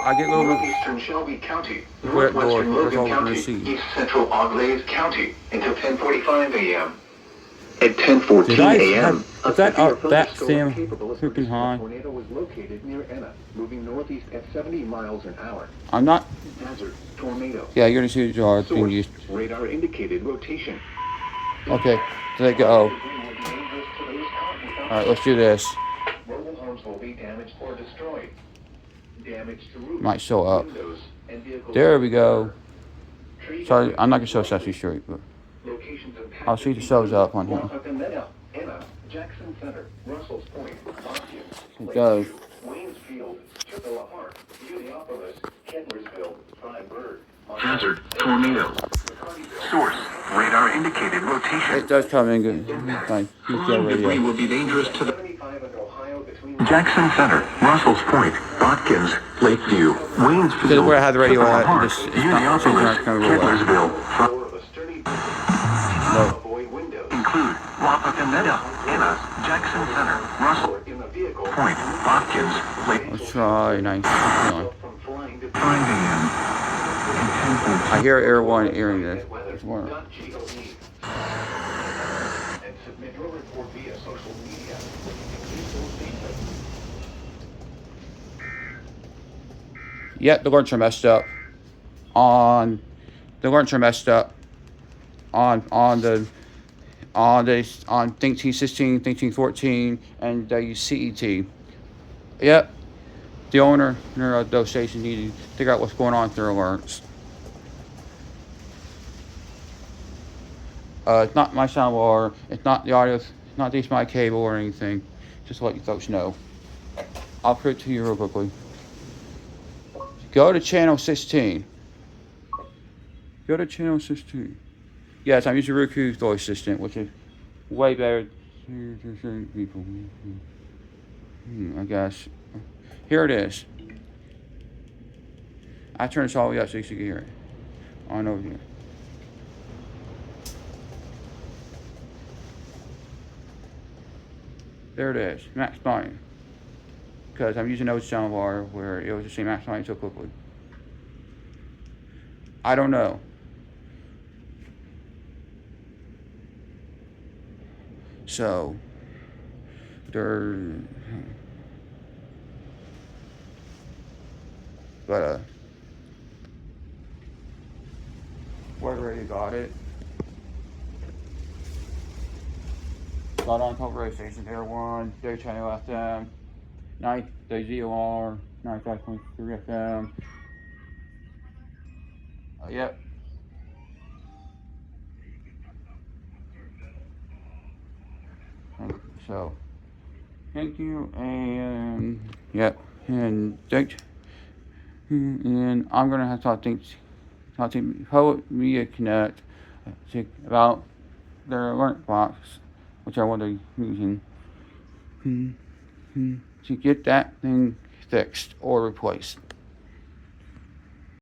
I get a little bit. Northeastern Shelby County, Northwestern Northwestern Logan County, receipt. East Central Auglaize County until 10:45 a.m. At 10:14 a.m., is that Sam capable of freaking high? a tornado was located near Enna, moving northeast at 70 miles an hour. I'm not. Hazard, tornado. Yeah, you're gonna see the jar being used. Radar indicated rotation. Okay, there they go. Alright, let's do this. Mobile homes will be damaged or destroyed. Damage to roofs, Might show up. windows, and vehicles. There we go. Sorry, I'm not gonna show Sesame Street, but I'll see if it shows up on here. Jackson Center, Russell's Point, It goes. Waynesfield, Chippewa Park, Uniopolis, Kentlersville, Five Bird. Hazard, tornado. Source, radar indicated rotation. It does come in good. Fine. Debris will be dangerous to the Jackson Center, Russell's Point, Watkins, Lakeview, Waynesfield, Because where I had the radio Chippewa at, Park, it's not coming real well. Kentlersville. No. Include Wapakoneta, Enna, Jackson Center, Russell, Point, Watkins, Lake. Let's try 9. 5 a.m. I hear Air 1 hearing this. And submit your report via social media. Yep, the alerts are messed up. On the alerts are messed up. On Think T16, Think T14, and WCET. Yep, the owner of those stations need to figure out what's going on with their alerts. It's not my soundbar. It's not the audio. It's not at least my cable or anything. Just to let you folks know. I'll put it to you real quickly. Go to channel 16. Go to channel 16. Yes, I'm using Roku's voice assistant, which is way better than people. I guess. Here it is. I turned this all the way up so you can hear it. On over here. There it is, max volume. Because I'm using old soundbar where it was the same max volume so quickly. I don't know. So, whatever you got it. Got on top radio stations, Air 1, Day Channel FM, Night, Day ZOR, 95.3 FM. Yep. So, thank you, and yep, and I'm gonna have to talk to Public Media Connect about their alert box, which I want to using to get that thing fixed or replaced.